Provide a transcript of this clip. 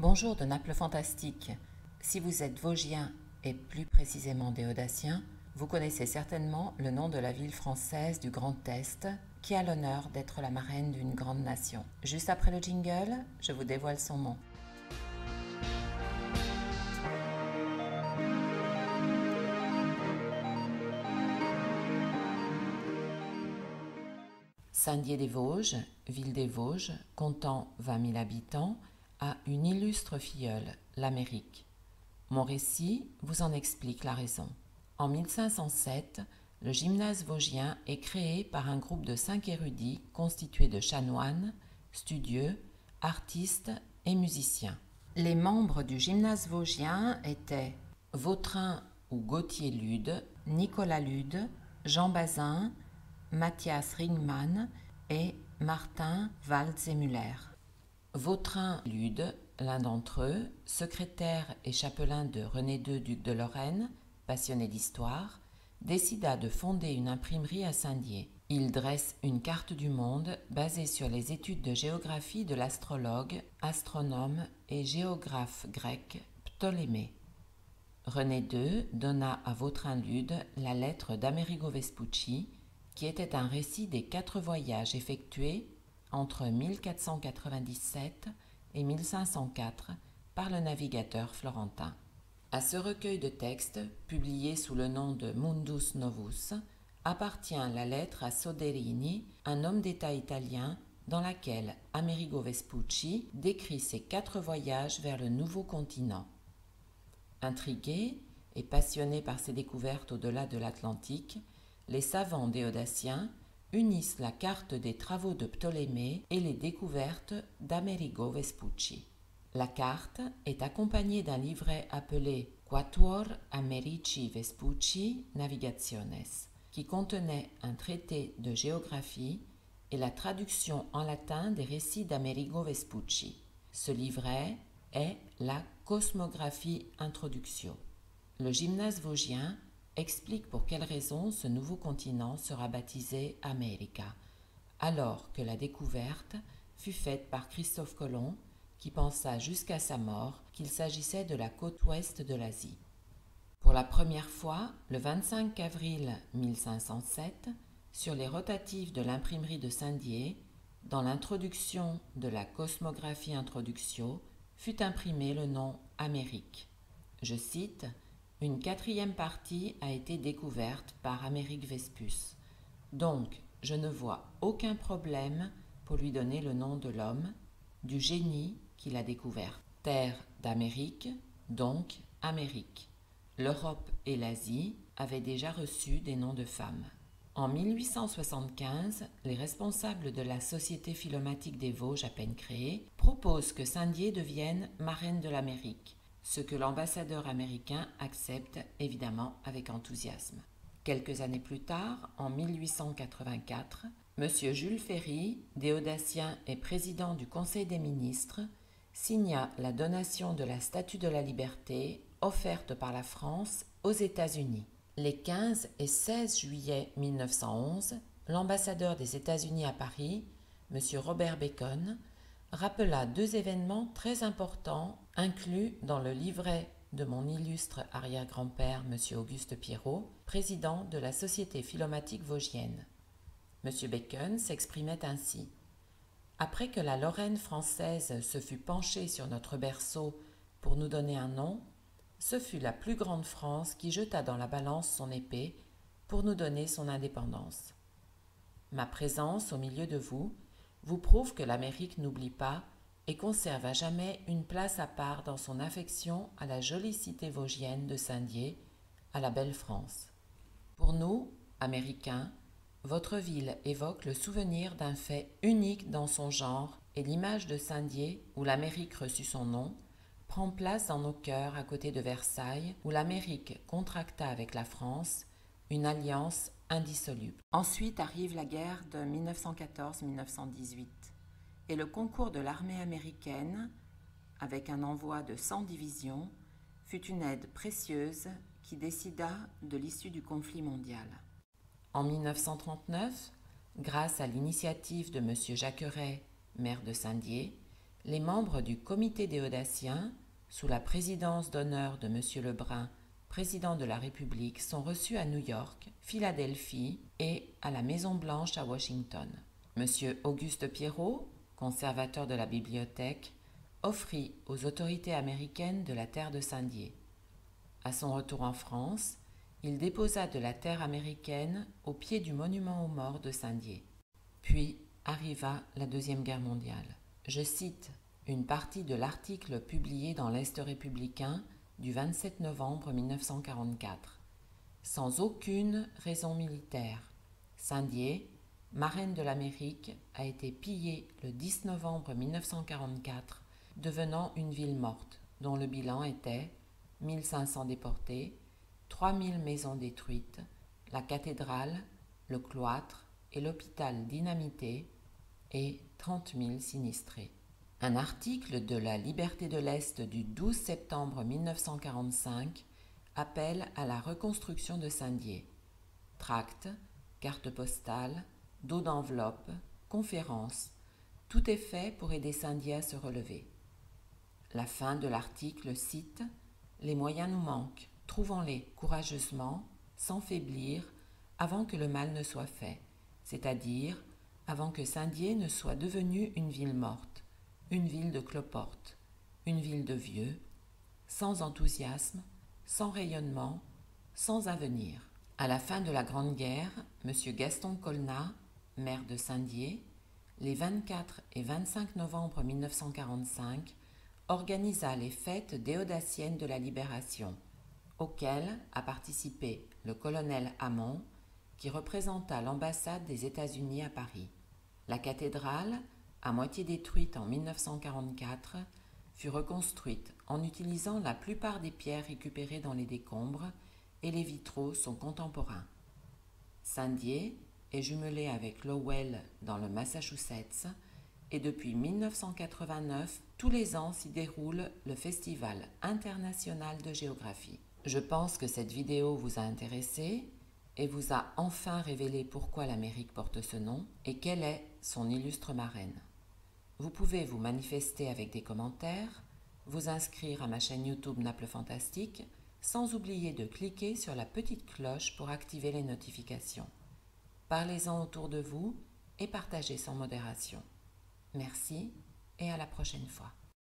Bonjour de Naples Fantastique. Si vous êtes Vosgien et plus précisément déodacien, vous connaissez certainement le nom de la ville française du Grand Est qui a l'honneur d'être la marraine d'une grande nation. Juste après le jingle, je vous dévoile son nom. Saint-Dié-des-Vosges, ville des Vosges, comptant 20 000 habitants, a une illustre filleule, l'Amérique. Mon récit vous en explique la raison. En 1507, le gymnase vosgien est créé par un groupe de 5 érudits constitués de chanoines, studieux, artistes et musiciens. Les membres du gymnase vosgien étaient Vautrin ou Gauthier Lude, Nicolas Lude, Jean Bazin, Matthias Ringmann et Martin Waltzemuller. Vautrin Lude, l'un d'entre eux, secrétaire et chapelain de René II, duc de Lorraine, passionné d'histoire, décida de fonder une imprimerie à Saint-Dié. Il dresse une carte du monde basée sur les études de géographie de l'astrologue, astronome et géographe grec Ptolémée. René II donna à Vautrin Lude la lettre d'Amerigo Vespucci, qui était un récit des 4 voyages effectués entre 1497 et 1504 par le navigateur florentin. À ce recueil de textes, publié sous le nom de Mundus Novus, appartient la lettre à Soderini, un homme d'État italien, dans laquelle Amerigo Vespucci décrit ses 4 voyages vers le nouveau continent. Intrigués et passionnés par ses découvertes au-delà de l'Atlantique, les savants déodaciens unissent la carte des travaux de Ptolémée et les découvertes d'Amerigo Vespucci. La carte est accompagnée d'un livret appelé Quatuor Americi Vespucci Navigationes, qui contenait un traité de géographie et la traduction en latin des récits d'Amerigo Vespucci. Ce livret est la Cosmographie Introductio. Le gymnase vosgien explique pour quelle raison ce nouveau continent sera baptisé America, alors que la découverte fut faite par Christophe Colomb, qui pensa jusqu'à sa mort qu'il s'agissait de la côte ouest de l'Asie. Pour la première fois, le 25 avril 1507, sur les rotatifs de l'imprimerie de Saint-Dié, dans l'introduction de la Cosmographie Introductio, fut imprimé le nom Amérique. Je cite: « Une 4e partie a été découverte par Americ Vespuce. Donc, je ne vois aucun problème pour lui donner le nom de l'homme, du génie qui l'a découvert. Terre d'Amérique, donc Amérique. L'Europe et l'Asie avaient déjà reçu des noms de femmes. » En 1875, les responsables de la Société philomatique des Vosges, à peine créée, proposent que Saint-Dié devienne marraine de l'Amérique, ce que l'ambassadeur américain accepte évidemment avec enthousiasme. Quelques années plus tard, en 1884, M. Jules Ferry, déodacien et président du Conseil des ministres, signa la donation de la Statue de la Liberté offerte par la France aux États-Unis. Les 15 et 16 juillet 1911, l'ambassadeur des États-Unis à Paris, M. Robert Bacon, rappela 2 événements très importants inclus dans le livret de mon illustre arrière-grand-père, M. Auguste Pierrot, président de la Société philomatique vosgienne. M. Bacon s'exprimait ainsi: « Après que la Lorraine française se fut penchée sur notre berceau pour nous donner un nom, ce fut la plus grande France qui jeta dans la balance son épée pour nous donner son indépendance. Ma présence au milieu de vous prouve que l'Amérique n'oublie pas et conserve à jamais une place à part dans son affection à la jolie cité vosgienne de Saint-Dié, à la belle France. Pour nous, Américains, votre ville évoque le souvenir d'un fait unique dans son genre et l'image de Saint-Dié, où l'Amérique reçut son nom, prend place dans nos cœurs à côté de Versailles, où l'Amérique contracta avec la France une alliance indissoluble. » Ensuite arrive la guerre de 1914-1918 et le concours de l'armée américaine, avec un envoi de 100 divisions, fut une aide précieuse qui décida de l'issue du conflit mondial. En 1939, grâce à l'initiative de M. Jacqueret, maire de Saint-Dié, Les membres du comité des Audaciens, sous la présidence d'honneur de M. Lebrun, président de la République, sont reçus à New York, Philadelphie et à la Maison-Blanche à Washington. M. Auguste Pierrot, conservateur de la bibliothèque, offrit aux autorités américaines de la terre de Saint-Dié. À son retour en France, il déposa de la terre américaine au pied du monument aux morts de Saint-Dié. Puis arriva la Deuxième Guerre mondiale. Je cite une partie de l'article publié dans l'Est républicain du 27 novembre 1944. Sans aucune raison militaire, Saint-Dié, marraine de l'Amérique, a été pillée le 10 novembre 1944, devenant une ville morte, dont le bilan était 1500 déportés, 3000 maisons détruites, la cathédrale, le cloître et l'hôpital dynamité et 30 000 sinistrés. Un article de la Liberté de l'Est du 12 septembre 1945 appelle à la reconstruction de Saint-Dié. Tracts, cartes postales, dos d'enveloppe, conférences, tout est fait pour aider Saint-Dié à se relever. La fin de l'article cite « Les moyens nous manquent, trouvons-les courageusement, sans faiblir, avant que le mal ne soit fait, c'est-à-dire avant que Saint-Dié ne soit devenue une ville morte, une ville de cloportes, une ville de vieux, sans enthousiasme, sans rayonnement, sans avenir. » À la fin de la Grande Guerre, M. Gaston Colnat, maire de Saint-Dié, les 24 et 25 novembre 1945, organisa les fêtes déodaciennes de la Libération, auxquelles a participé le colonel Hamon, qui représenta l'ambassade des États-Unis à Paris. La cathédrale, à moitié détruite en 1944, fut reconstruite en utilisant la plupart des pierres récupérées dans les décombres et les vitraux sont contemporains. Saint-Dié est jumelé avec Lowell dans le Massachusetts et depuis 1989, tous les ans s'y déroule le Festival international de géographie. Je pense que cette vidéo vous a intéressé et vous a enfin révélé pourquoi l'Amérique porte ce nom et quelle est son illustre marraine. Vous pouvez vous manifester avec des commentaires, vous inscrire à ma chaîne YouTube Naples Fantastique, sans oublier de cliquer sur la petite cloche pour activer les notifications. Parlez-en autour de vous et partagez sans modération. Merci et à la prochaine fois.